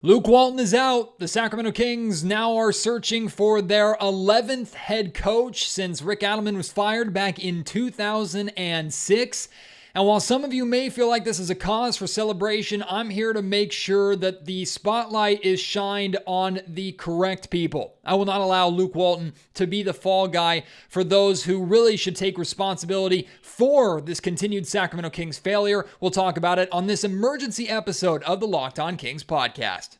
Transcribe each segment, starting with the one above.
Luke Walton is out. The Sacramento Kings now are searching for their 11th head coach since Rick Adelman was fired back in 2006. And while some of you may feel like this is a cause for celebration, I'm here to make sure that the spotlight is shined on the correct people. I will not allow Luke Walton to be the fall guy for those who really should take responsibility for this continued Sacramento Kings failure. We'll talk about it on this emergency episode of the Locked On Kings podcast.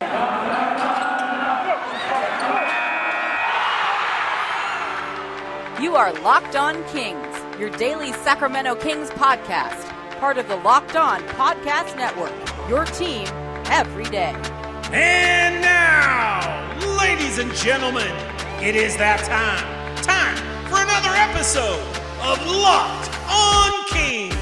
You are Locked On Kings, your daily Sacramento Kings podcast, part of the Locked On Podcast Network, your team every day. And now, ladies and gentlemen, it is that time for another episode of Locked On Kings.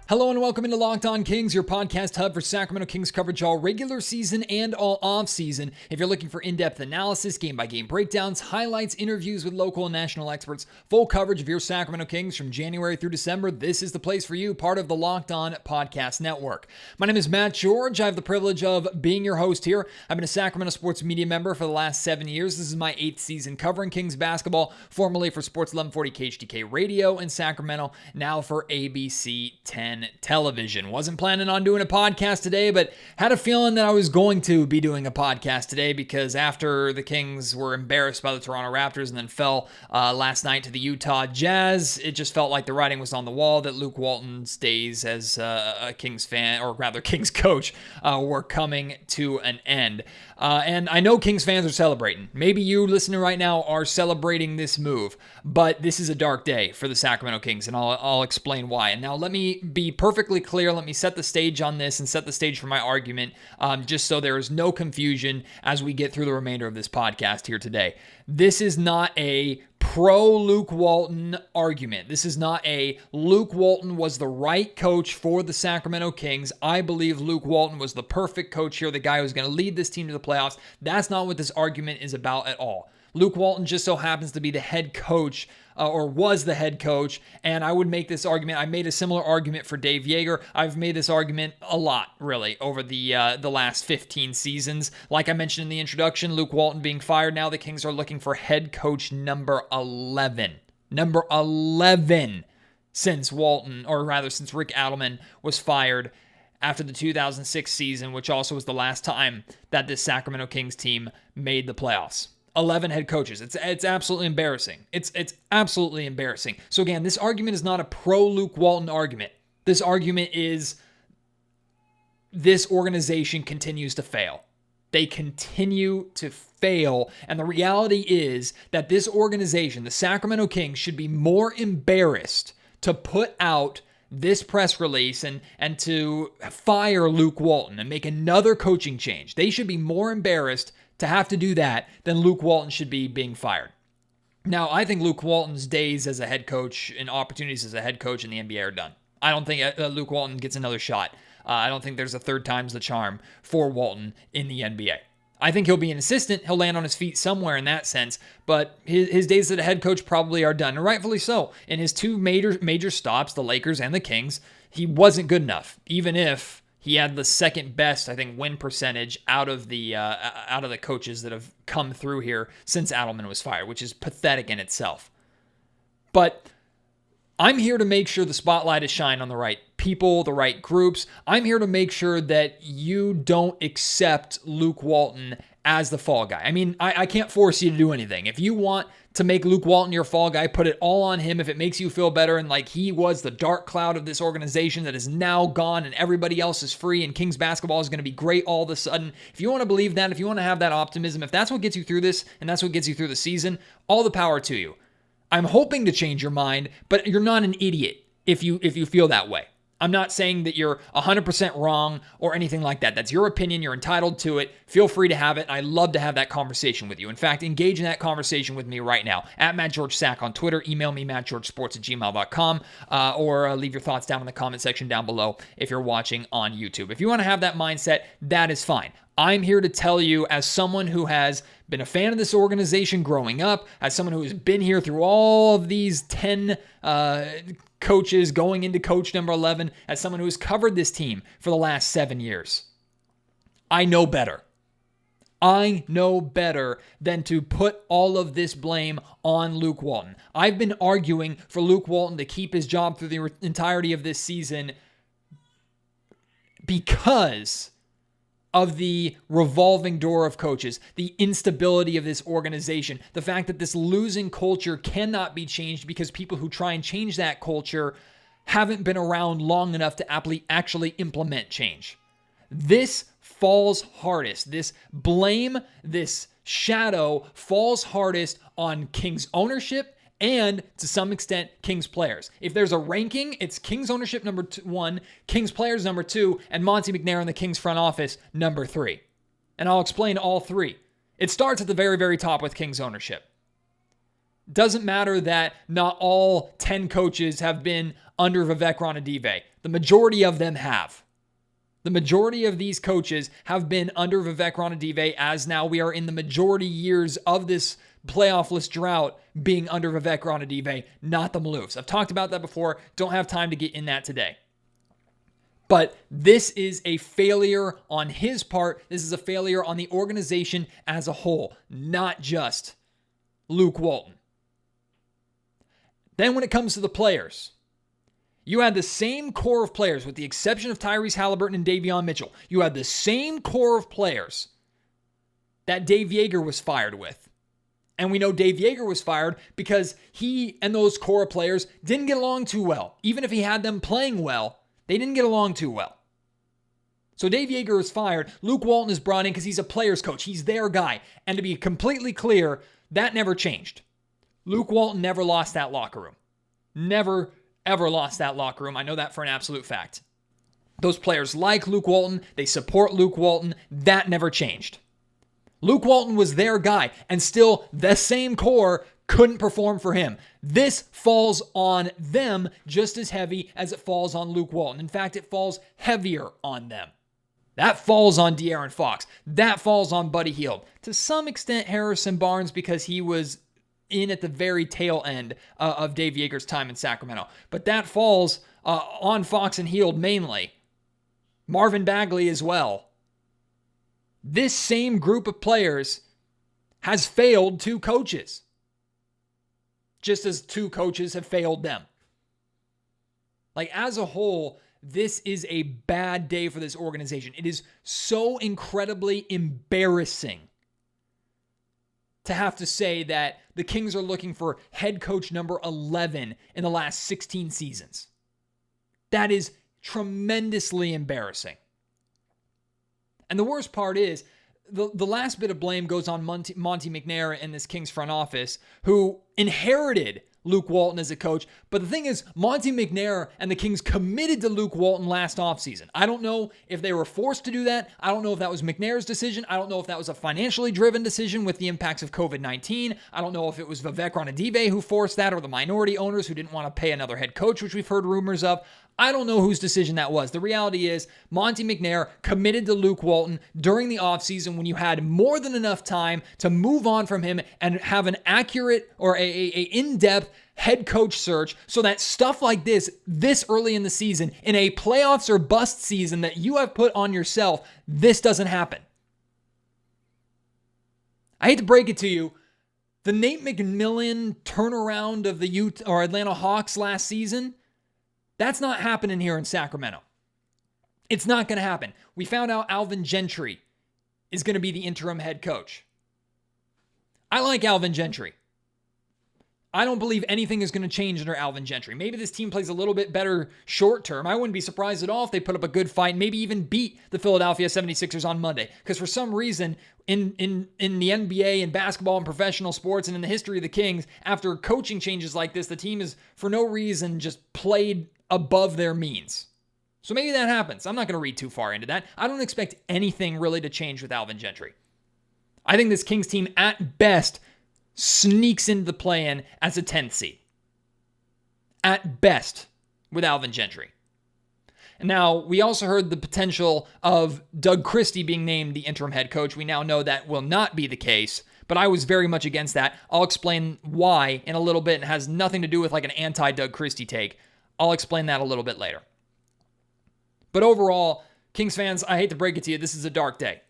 Hello and welcome into Locked On Kings, your podcast hub for Sacramento Kings coverage all regular season and all off season. If you're looking for in-depth analysis, game-by-game breakdowns, highlights, interviews with local and national experts, full coverage of your Sacramento Kings from January through December, this is the place for you, part of the Locked On Podcast Network. My name is Matt George. I have the privilege of being your host here. I've been a Sacramento sports media member for the last 7 years. This is my 8th season covering Kings basketball, formerly for Sports 1140 KHTK Radio in Sacramento, now for ABC 10 television. Wasn't planning on doing a podcast today, but had a feeling that I was going to be doing a podcast today because after the Kings were embarrassed by the Toronto Raptors and then fell last night to the Utah Jazz, it just felt like the writing was on the wall that Luke Walton's days as a Kings fan, or rather Kings coach, were coming to an end. And I know Kings fans are celebrating. Maybe you listening right now are celebrating this move, but this is a dark day for the Sacramento Kings, and I'll explain why. And now let me be perfectly clear. Let me set the stage on this and set the stage for my argument, just so there is no confusion as we get through the remainder of this podcast here today. This is not a pro Luke Walton argument. This is not a Luke Walton was the right coach for the Sacramento Kings. I believe Luke Walton was the perfect coach here, the guy who's going to lead this team to the playoffs. That's not what this argument is about at all. Luke Walton just so happens to be the head coach, or was the head coach, and I would make this argument. I made a similar argument for Dave Yeager. I've made this argument a lot, really, over the last 15 seasons. Like I mentioned in the introduction, Luke Walton being fired, now the Kings are looking for head coach number 11. Number 11 since Walton, or rather since Rick Adelman was fired after the 2006 season, which also was the last time that this Sacramento Kings team made the playoffs. 11 head coaches. It's absolutely embarrassing. It's absolutely embarrassing. So again, this argument is not a pro Luke Walton argument. This argument is this organization continues to fail. They continue to fail. And the reality is that this organization, the Sacramento Kings, should be more embarrassed to put out this press release and to fire Luke Walton and make another coaching change. They should be more embarrassed to have to do that than Luke Walton should be being fired. Now, I think Luke Walton's days as a head coach and opportunities as a head coach in the NBA are done. I don't think Luke Walton gets another shot. I don't think there's a third time's the charm for Walton in the NBA. I think he'll be an assistant. He'll land on his feet somewhere in that sense, but his days as a head coach probably are done, and rightfully so. In his two major stops, the Lakers and the Kings, he wasn't good enough, even if he had the second best, I think, win percentage out of the coaches that have come through here since Adelman was fired, which is pathetic in itself. But I'm here to make sure the spotlight is shined on the right people, the right groups. I'm here to make sure that you don't accept Luke Walton as the fall guy. I mean, I can't force you to do anything. If you want to make Luke Walton your fall guy, put it all on him if it makes you feel better and like he was the dark cloud of this organization that is now gone and everybody else is free and Kings basketball is going to be great all of a sudden. If you want to believe that, if you want to have that optimism, if that's what gets you through this and that's what gets you through the season, all the power to you. I'm hoping to change your mind, but you're not an idiot if you feel that way. I'm not saying that you're 100% wrong or anything like that. That's your opinion. You're entitled to it. Feel free to have it. I'd love to have that conversation with you. In fact, engage in that conversation with me right now. At MattGeorgeSack on Twitter. Email me, mattgeorgesports@gmail.com, or leave your thoughts down in the comment section down below if you're watching on YouTube. If you want to have that mindset, that is fine. I'm here to tell you, as someone who has been a fan of this organization growing up, as someone who has been here through all of these 10 coaches going into coach number 11 as someone who has covered this team for the last 7 years. I know better. I know better than to put all of this blame on Luke Walton. I've been arguing for Luke Walton to keep his job through the entirety of this season because of the revolving door of coaches, the instability of this organization, the fact that this losing culture cannot be changed because people who try and change that culture haven't been around long enough to actually implement change. This falls hardest. This blame, this shadow falls hardest on Kings ownership and, to some extent, Kings players. If there's a ranking, it's Kings ownership number 1, Kings players number 2, and Monte McNair in the Kings front office number 3. And I'll explain all 3. It starts at the very, very top with Kings ownership. Doesn't matter that not all 10 coaches have been under Vivek Ranadive. The majority of them have. The majority of these coaches have been under Vivek Ranadive, as now we are in the majority years of this playoff-less drought being under Vivek Ranadive, not the Maloofs. I've talked about that before. Don't have time to get in that today. But this is a failure on his part. This is a failure on the organization as a whole, not just Luke Walton. Then when it comes to the players, you had the same core of players, with the exception of Tyrese Halliburton and Davion Mitchell. You had the same core of players that Dave Yeager was fired with. And we know Dave Yeager was fired because he and those core of players didn't get along too well. Even if he had them playing well, they didn't get along too well. So Dave Yeager was fired. Luke Walton is brought in because he's a player's coach. He's their guy. And to be completely clear, that never changed. Luke Walton never lost that locker room. Never ever lost that locker room. I know that for an absolute fact. Those players like Luke Walton. They support Luke Walton. That never changed. Luke Walton was their guy, and still the same core couldn't perform for him. This falls on them just as heavy as it falls on Luke Walton. In fact, it falls heavier on them. That falls on De'Aaron Fox. That falls on Buddy Hield. To some extent, Harrison Barnes, because he was in at the very tail end of Dave Yeager's time in Sacramento. But that falls on Fox and Hield mainly. Marvin Bagley as well. This same group of players has failed 2 coaches, just as 2 coaches have failed them. Like, as a whole, this is a bad day for this organization. It is so incredibly embarrassing to have to say that the Kings are looking for head coach number 11 in the last 16 seasons. That is tremendously embarrassing. And the worst part is, the last bit of blame goes on Monte McNair and this Kings front office, who inherited Luke Walton as a coach. But the thing is, Monte McNair and the Kings committed to Luke Walton last offseason. I don't know if they were forced to do that. I don't know if that was McNair's decision. I don't know if that was a financially driven decision with the impacts of COVID-19. I don't know if it was Vivek Ranadive who forced that, or the minority owners who didn't want to pay another head coach, which we've heard rumors of. I don't know whose decision that was. The reality is, Monte McNair committed to Luke Walton during the offseason when you had more than enough time to move on from him and have an accurate or a in-depth head coach search, so that stuff like this early in the season, in a playoffs or bust season that you have put on yourself, this doesn't happen. I hate to break it to you, the Nate McMillan turnaround of the Atlanta Hawks last season, that's not happening here in Sacramento. It's not going to happen. We found out Alvin Gentry is going to be the interim head coach. I like Alvin Gentry. I don't believe anything is going to change under Alvin Gentry. Maybe this team plays a little bit better short term. I wouldn't be surprised at all if they put up a good fight, maybe even beat the Philadelphia 76ers on Monday. Because for some reason, in the NBA and basketball and professional sports and in the history of the Kings, after coaching changes like this, the team is for no reason just played above their means. So maybe that happens. I'm not going to read too far into that. I don't expect anything really to change with Alvin Gentry. I think this Kings team at best sneaks into the play-in as a 10th seed. At best, with Alvin Gentry. And now, we also heard the potential of Doug Christie being named the interim head coach. We now know that will not be the case, but I was very much against that. I'll explain why in a little bit. It has nothing to do with like an anti-Doug Christie take. I'll explain that a little bit later. But overall, Kings fans, I hate to break it to you, this is a dark day.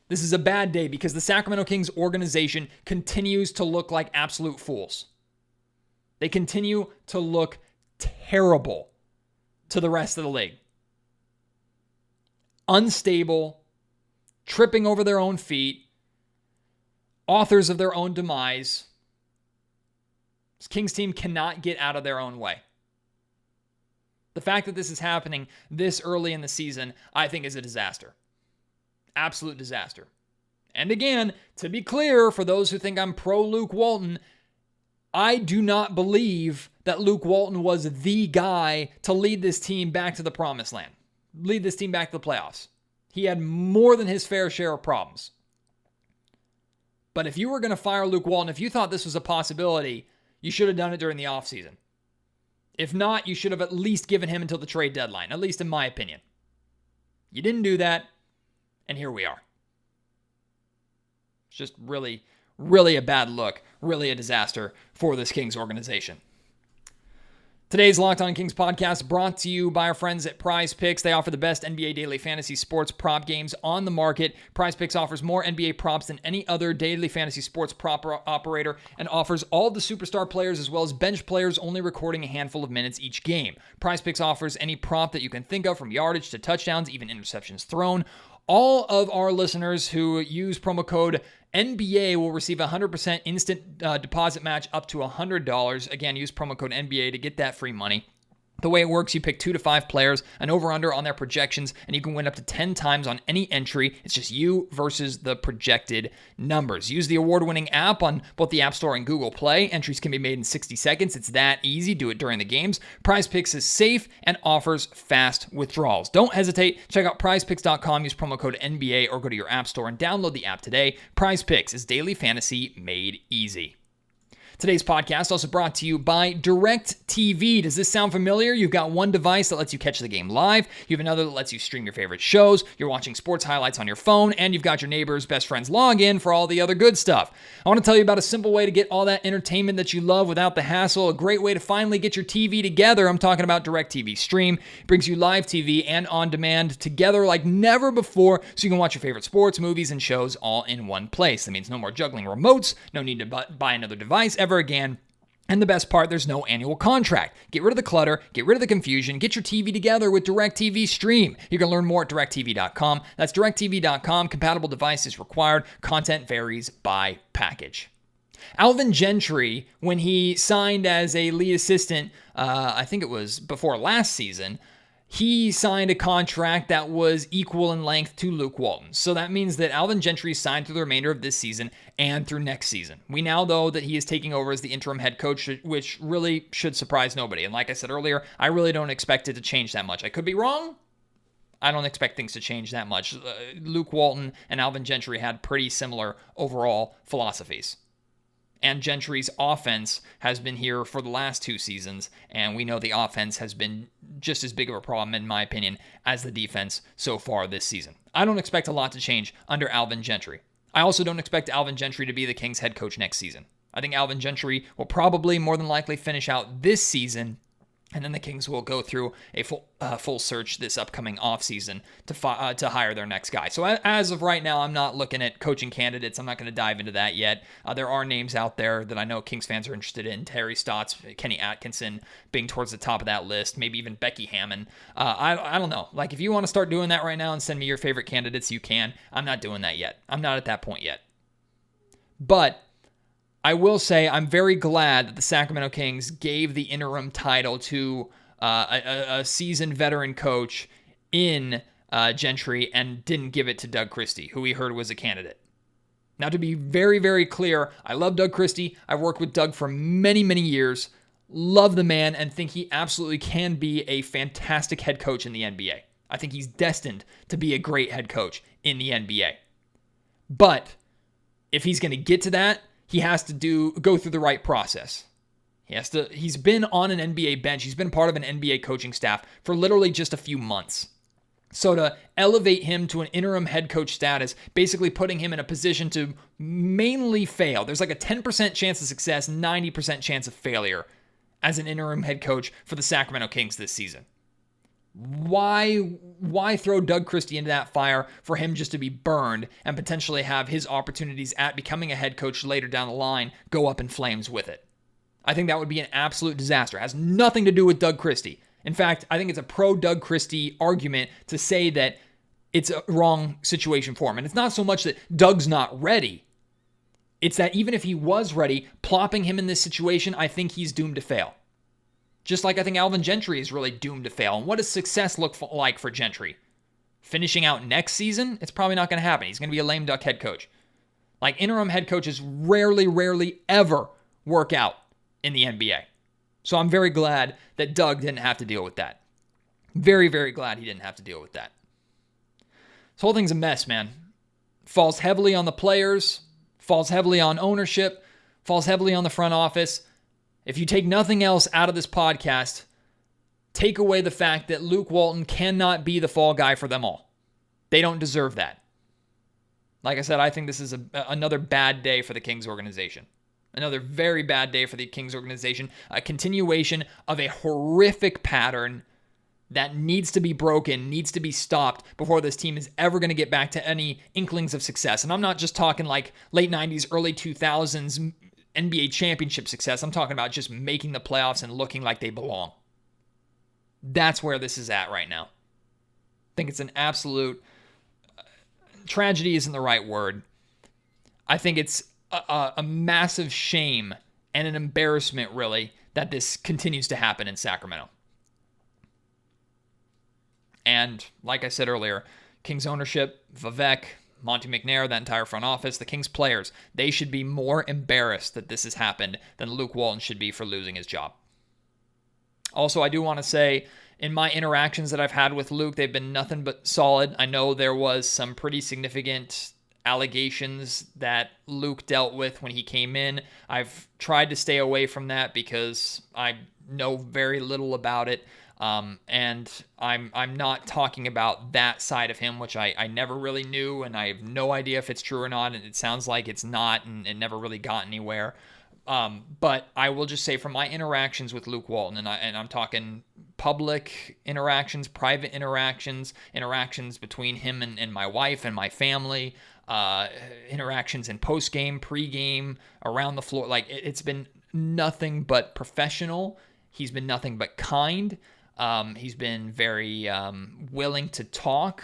This is a bad day because the Sacramento Kings organization continues to look like absolute fools. They continue to look terrible to the rest of the league. Unstable, tripping over their own feet, authors of their own demise. This Kings team cannot get out of their own way. The fact that this is happening this early in the season, I think, is a disaster. Absolute disaster. And again, to be clear, for those who think I'm pro Luke Walton, I do not believe that Luke Walton was the guy to lead this team back to the promised land, lead this team back to the playoffs. He had more than his fair share of problems. But if you were going to fire Luke Walton, if you thought this was a possibility, you should have done it during the offseason. If not, you should have at least given him until the trade deadline, at least in my opinion. You didn't do that, and here we are. It's just really, really a bad look, really a disaster for this Kings organization. Today's Locked On Kings podcast brought to you by our friends at Prize Picks. They offer the best NBA daily fantasy sports prop games on the market. Prize Picks offers more NBA props than any other daily fantasy sports prop operator and offers all the superstar players as well as bench players only recording a handful of minutes each game. Prize Picks offers any prop that you can think of, from yardage to touchdowns, even interceptions thrown. All of our listeners who use promo code NBA will receive a 100% instant deposit match up to $100. Again, use promo code NBA to get that free money. The way it works, you pick 2 to 5 players, an over-under on their projections, and you can win up to 10 times on any entry. It's just you versus the projected numbers. Use the award-winning app on both the App Store and Google Play. Entries can be made in 60 seconds. It's that easy. Do it during the games. Prize Picks is safe and offers fast withdrawals. Don't hesitate. Check out prizepicks.com. Use promo code NBA or go to your App Store and download the app today. Prize Picks is daily fantasy made easy. Today's podcast also brought to you by DirecTV. Does this sound familiar? You've got one device that lets you catch the game live. You have another that lets you stream your favorite shows. You're watching sports highlights on your phone, and you've got your neighbor's best friend's login for all the other good stuff. I want to tell you about a simple way to get all that entertainment that you love without the hassle. A great way to finally get your TV together. I'm talking about DirecTV Stream. It brings you live TV and on demand together like never before, so you can watch your favorite sports, movies, and shows all in one place. That means no more juggling remotes, no need to buy another device ever again. And the best part, there's no annual contract. Get rid of the clutter, get rid of the confusion, get your TV together with DirecTV Stream. You can learn more at directtv.com. That's directtv.com. Compatible devices required. Content varies by package. Alvin Gentry, when he signed as a lead assistant, I think it was before last season, he signed a contract that was equal in length to Luke Walton. So that means that Alvin Gentry signed through the remainder of this season and through next season. We now know that he is taking over as the interim head coach, which really should surprise nobody. And like I said earlier, I really don't expect it to change that much. I could be wrong. I don't expect things to change that much. Luke Walton and Alvin Gentry had pretty similar overall philosophies. And Gentry's offense has been here for the last 2 seasons, and we know the offense has been just as big of a problem, in my opinion, as the defense so far this season. I don't expect a lot to change under Alvin Gentry. I also don't expect Alvin Gentry to be the Kings head coach next season. I think Alvin Gentry will probably more than likely finish out this season, and then the Kings will go through a full search this upcoming offseason to hire their next guy. So as of right now, I'm not looking at coaching candidates. I'm not going to dive into that yet. There are names out there that I know Kings fans are interested in. Terry Stotts, Kenny Atkinson being towards the top of that list. Maybe even Becky Hammond. I don't know. Like, if you want to start doing that right now and send me your favorite candidates, you can. I'm not doing that yet. I'm not at that point yet. But I will say I'm very glad that the Sacramento Kings gave the interim title to a seasoned veteran coach in Gentry and didn't give it to Doug Christie, who we heard was a candidate. Now, to be very, very clear, I love Doug Christie. I've worked with Doug for many, many years. Love the man and think he absolutely can be a fantastic head coach in the NBA. I think he's destined to be a great head coach in the NBA. But if he's going to get to that, he has to go through the right process. He's been on an NBA bench. He's been part of an NBA coaching staff for literally just a few months. So to elevate him to an interim head coach status, basically putting him in a position to mainly fail. There's like a 10% chance of success, 90% chance of failure as an interim head coach for the Sacramento Kings this season. Why throw Doug Christie into that fire for him just to be burned and potentially have his opportunities at becoming a head coach later down the line go up in flames with it? I think that would be an absolute disaster. It has nothing to do with Doug Christie. In fact, I think it's a pro-Doug Christie argument to say that it's a wrong situation for him. And it's not so much that Doug's not ready. It's that even if he was ready, plopping him in this situation, I think he's doomed to fail. Just like I think Alvin Gentry is really doomed to fail. And what does success look like for Gentry? Finishing out next season? It's probably not going to happen. He's going to be a lame duck head coach. Like, interim head coaches rarely ever work out in the NBA. So I'm very glad that Doug didn't have to deal with that. Very glad he didn't have to deal with that. This whole thing's a mess, man. Falls heavily on the players, falls heavily on ownership, falls heavily on the front office. If you take nothing else out of this podcast, take away the fact that Luke Walton cannot be the fall guy for them all. They don't deserve that. Like I said, I think this is another bad day for the Kings organization. Another very bad day for the Kings organization. A continuation of a horrific pattern that needs to be broken, needs to be stopped before this team is ever going to get back to any inklings of success. And I'm not just talking like late 90s, early 2000s NBA championship success. I'm talking about just making the playoffs and looking like they belong. That's where this is at right now. I think it's an absolute tragedy isn't the right word. I think it's a massive shame and an embarrassment, really, that this continues to happen in Sacramento. And like I said earlier, Kings ownership, Vivek, Monte McNair, that entire front office, the Kings players, they should be more embarrassed that this has happened than Luke Walton should be for losing his job. Also, I do want to say, in my interactions that I've had with Luke, they've been nothing but solid. I know there was some pretty significant allegations that Luke dealt with when he came in. I've tried to stay away from that because I know very little about it. And I'm not talking about that side of him, which I never really knew, and I have no idea if it's true or not, and it sounds like it's not, and it never really got anywhere. But I will just say from my interactions with Luke Walton, and I'm talking public interactions, private interactions, interactions between him and my wife and my family, interactions in post-game, pre-game, around the floor. Like, it's been nothing but professional. He's been nothing but kind. He's been very willing to talk,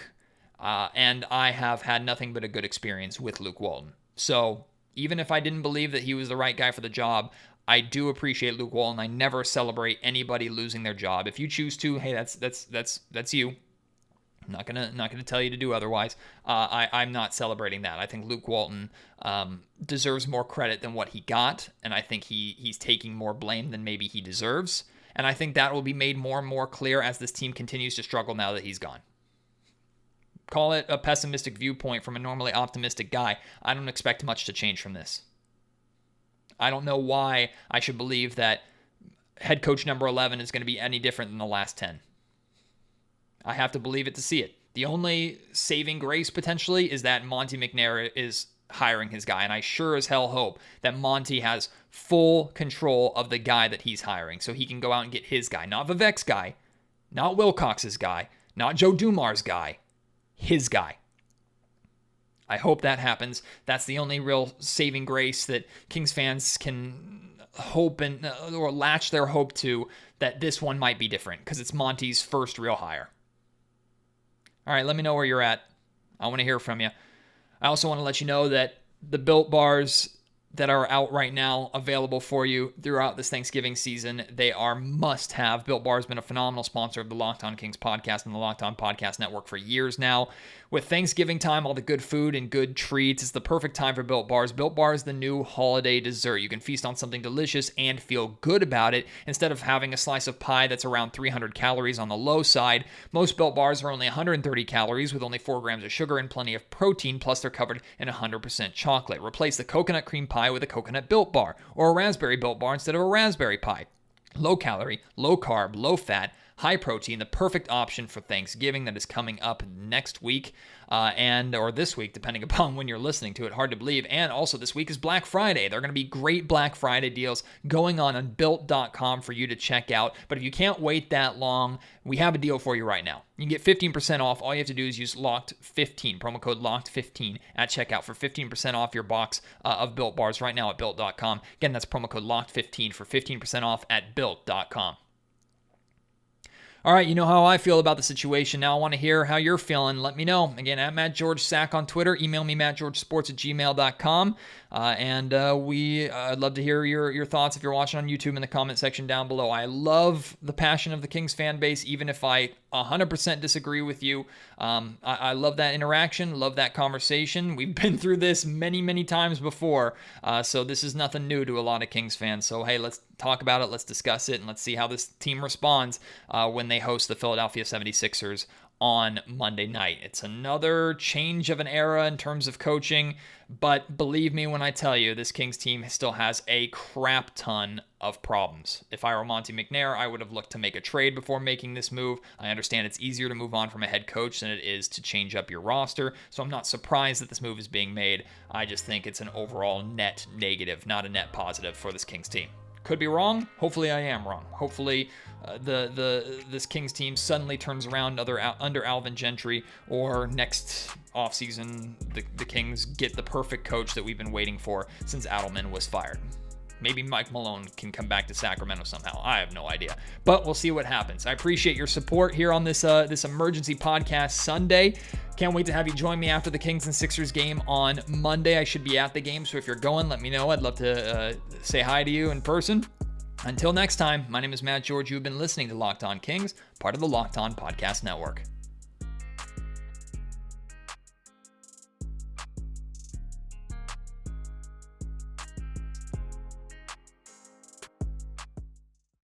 and I have had nothing but a good experience with Luke Walton. So even if I didn't believe that he was the right guy for the job, I do appreciate Luke Walton. I never celebrate anybody losing their job. If you choose to, hey, that's you. I'm not gonna tell you to do otherwise. I'm not celebrating that. I think Luke Walton deserves more credit than what he got, and I think he's taking more blame than maybe he deserves. And I think that will be made more and more clear as this team continues to struggle now that he's gone. Call it a pessimistic viewpoint from a normally optimistic guy. I don't expect much to change from this. I don't know why I should believe that head coach number 11 is going to be any different than the last 10. I have to believe it to see it. The only saving grace potentially is that Monte McNair is hiring his guy, and I sure as hell hope that Monty has full control of the guy that he's hiring so he can go out and get his guy, not Vivek's guy, not Wilcox's guy, not Joe Dumar's guy, his guy. I hope that happens. That's the only real saving grace that Kings fans can hope and or latch their hope to, that this one might be different because it's Monty's first real hire. All right, let me know where you're at. I want to hear from you. I also want to let you know that the Built Bars that are out right now, available for you throughout this Thanksgiving season, they are must-have. Built Bar has been a phenomenal sponsor of the Locked On Kings podcast and the Locked On Podcast Network for years now. With Thanksgiving time, all the good food and good treats, it's the perfect time for Built Bars. Built Bar is the new holiday dessert. You can feast on something delicious and feel good about it. Instead of having a slice of pie that's around 300 calories on the low side, most Built Bars are only 130 calories with only 4 grams of sugar and plenty of protein, plus they're covered in 100% chocolate. Replace the coconut cream pie with a coconut Built Bar or a raspberry Built Bar instead of a raspberry pie. Low calorie, low carb, low fat, high protein, the perfect option for Thanksgiving that is coming up next week or this week, depending upon when you're listening to it. Hard to believe. And also this week is Black Friday. There are going to be great Black Friday deals going on Built.com for you to check out. But if you can't wait that long, we have a deal for you right now. You can get 15% off. All you have to do is use LOCKED15, promo code LOCKED15 at checkout for 15% off your box of Built bars right now at Built.com. Again, that's promo code LOCKED15 for 15% off at Built.com. All right, you know how I feel about the situation. Now I want to hear how you're feeling. Let me know. Again, at MattGeorgeSack on Twitter. Email me, mattgeorgesports@gmail.com. I'd love to hear your thoughts if you're watching on YouTube in the comment section down below. I love the passion of the Kings fan base, even if I 100% disagree with you. I love that interaction, love that conversation. We've been through this many, many times before, so this is nothing new to a lot of Kings fans. So, hey, let's talk about it, let's discuss it, and let's see how this team responds when they host the Philadelphia 76ers on Monday night. It's another change of an era in terms of coaching, but believe me when I tell you, this Kings team still has a crap ton of problems. If I were Monty McNair, I would have looked to make a trade before making this move. I understand it's easier to move on from a head coach than it is to change up your roster, so I'm not surprised that this move is being made. I just think it's an overall net negative, not a net positive for this Kings team. Could be wrong. Hopefully I am wrong. Hopefully this Kings team suddenly turns around under Alvin Gentry, or next offseason the Kings get the perfect coach that we've been waiting for since Adelman was fired. Maybe Mike Malone can come back to Sacramento somehow. I have no idea, but we'll see what happens. I appreciate your support here on this emergency podcast Sunday. Can't wait to have you join me after the Kings and Sixers game on Monday. I should be at the game, so if you're going, let me know. I'd love to say hi to you in person. Until next time, my name is Matt George. You've been listening to Locked On Kings, part of the Locked On Podcast Network.